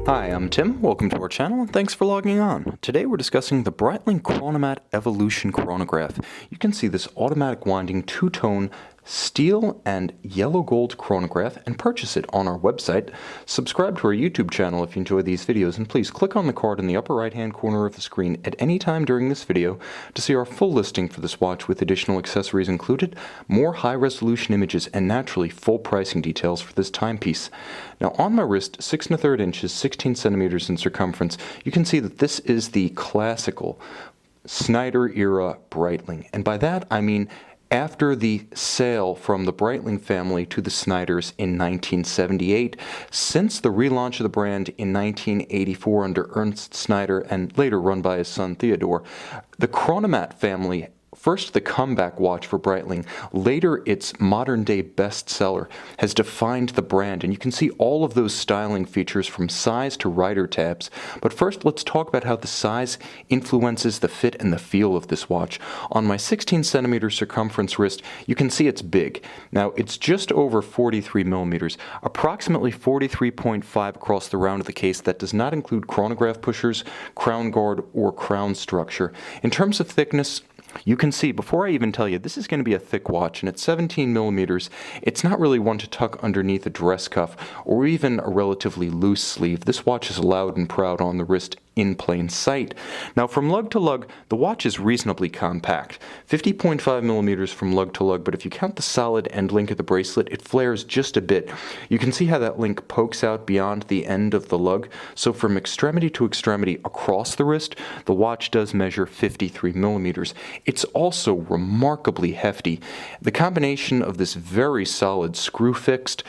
Hi, I'm Tim. Welcome to our channel, and thanks for logging on. Today we're discussing the Breitling Chronomat Evolution Chronograph. You can see this automatic winding two-tone steel and yellow gold chronograph and purchase it on our website. Subscribe to our YouTube channel if you enjoy these videos, and please click on the card in the upper right hand corner of the screen at any time during this video to see our full listing for this watch with additional accessories included, more high resolution images, and naturally full pricing details for this timepiece. Now on my wrist, 6 1/3 inches, 16 centimeters in circumference, you can see that this is the classical Snyder-era Breitling, and by that I mean after the sale from the Breitling family to the Snyders in 1978, since the relaunch of the brand in 1984 under Ernst Snyder and later run by his son Theodore, the Chronomat family, first the comeback watch for Breitling, later its modern-day bestseller, has defined the brand, and you can see all of those styling features from size to rider tabs. But first, let's talk about how the size influences the fit and the feel of this watch. On my 16 centimeter circumference wrist, you can see it's big. Now, it's just over 43 millimeters, approximately 43.5 across the round of the case. That does not include chronograph pushers, crown guard, or crown structure. In terms of thickness, you can see, before I even tell you, this is going to be a thick watch, and at 17 millimeters, it's not really one to tuck underneath a dress cuff or even a relatively loose sleeve. This watch is loud and proud on the wrist in plain sight. Now, from lug to lug, the watch is reasonably compact, 50.5 millimeters from lug to lug, but if you count the solid end link of the bracelet, it flares just a bit. You can see how that link pokes out beyond the end of the lug, so from extremity to extremity across the wrist, the watch does measure 53 millimeters. It's also remarkably hefty. The combination of this very solid screw-fixed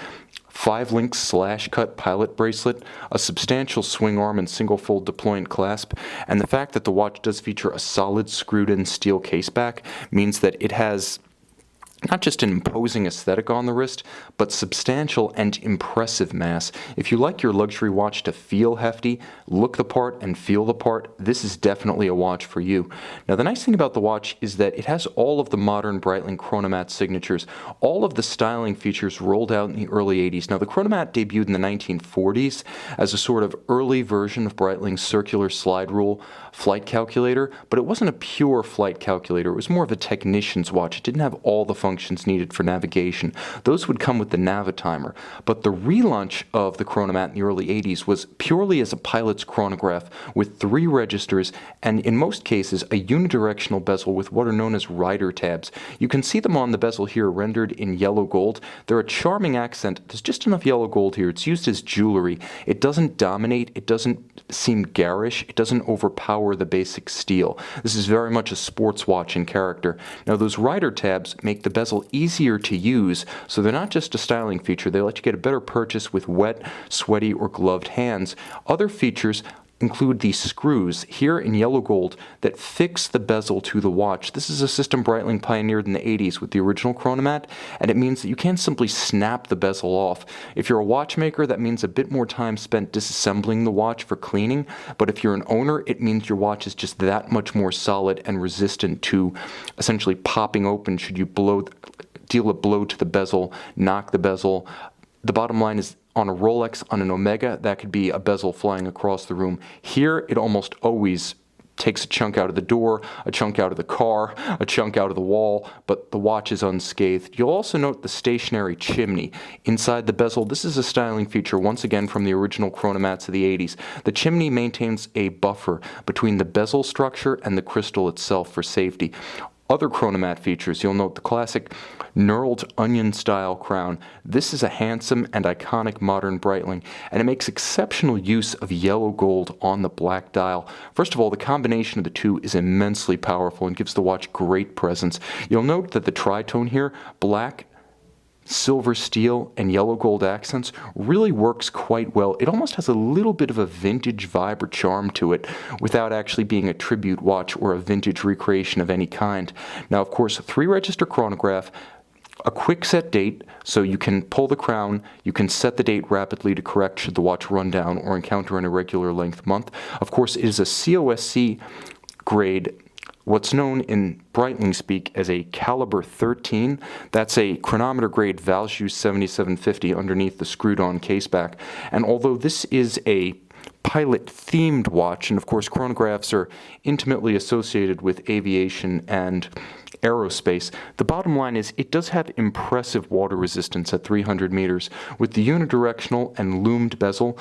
5-link slash-cut pilot bracelet, a substantial swing arm and single-fold deployant clasp, and the fact that the watch does feature a solid screwed-in steel caseback means that it has not just an imposing aesthetic on the wrist, but substantial and impressive mass. If you like your luxury watch to feel hefty, look the part, and feel the part, this is definitely a watch for you. Now, the nice thing about the watch is that it has all of the modern Breitling Chronomat signatures, all of the styling features rolled out in the early 80s. Now, the Chronomat debuted in the 1940s as a sort of early version of Breitling's circular slide rule flight calculator, but it wasn't a pure flight calculator. It was more of a technician's watch. It didn't have all the functions needed for navigation. Those would come with the Navitimer. But the relaunch of the Chronomat in the early 80s was purely as a pilot's chronograph with 3 registers and, in most cases, a unidirectional bezel with what are known as rider tabs. You can see them on the bezel here rendered in yellow gold. They're a charming accent. There's just enough yellow gold here. It's used as jewelry. It doesn't dominate. It doesn't seem garish. It doesn't overpower the basic steel. This is very much a sports watch in character. Now, those rider tabs make the bezel easier to use, so they're not just a styling feature. They let you get a better purchase with wet, sweaty, or gloved hands. Other features include these screws here in yellow gold that fix the bezel to the watch. This is a system Breitling pioneered in the 80s with the original Chronomat, and it means that you can't simply snap the bezel off. If you're a watchmaker, that means a bit more time spent disassembling the watch for cleaning, but if you're an owner, it means your watch is just that much more solid and resistant to essentially popping open should you deal a blow to the bezel, knock the bezel. The bottom line is, on a Rolex, on an Omega, that could be a bezel flying across the room. Here, it almost always takes a chunk out of the door, a chunk out of the car, a chunk out of the wall, but the watch is unscathed. You'll also note the stationary chimney inside the bezel. This is a styling feature, once again, from the original Chronomats of the 80s. The chimney maintains a buffer between the bezel structure and the crystal itself for safety. Other Chronomat features, you'll note the classic knurled onion-style crown. This is a handsome and iconic modern Breitling, and it makes exceptional use of yellow gold on the black dial. First of all, the combination of the two is immensely powerful and gives the watch great presence. You'll note that the tritone here, black, silver steel, and yellow gold accents, really works quite well. It almost has a little bit of a vintage vibe or charm to it without actually being a tribute watch or a vintage recreation of any kind. Now, of course, a 3-register chronograph, a quick set date, so you can pull the crown, you can set the date rapidly to correct should the watch run down or encounter an irregular length month. Of course, it is a COSC grade, what's known in Breitling speak as a caliber 13. That's a chronometer grade Valjoux 7750 underneath the screwed-on caseback. And although this is a pilot-themed watch, and of course chronographs are intimately associated with aviation and aerospace. The bottom line is it does have impressive water resistance at 300 meters with the unidirectional and loomed bezel.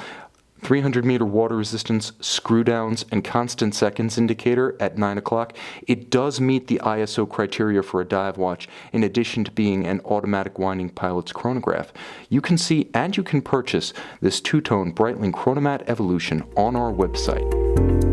300-meter water resistance, screw downs, and constant seconds indicator at 9 o'clock. It does meet the ISO criteria for a dive watch, in addition to being an automatic winding pilot's chronograph. You can see and you can purchase this two-tone Breitling Chronomat Evolution on our website.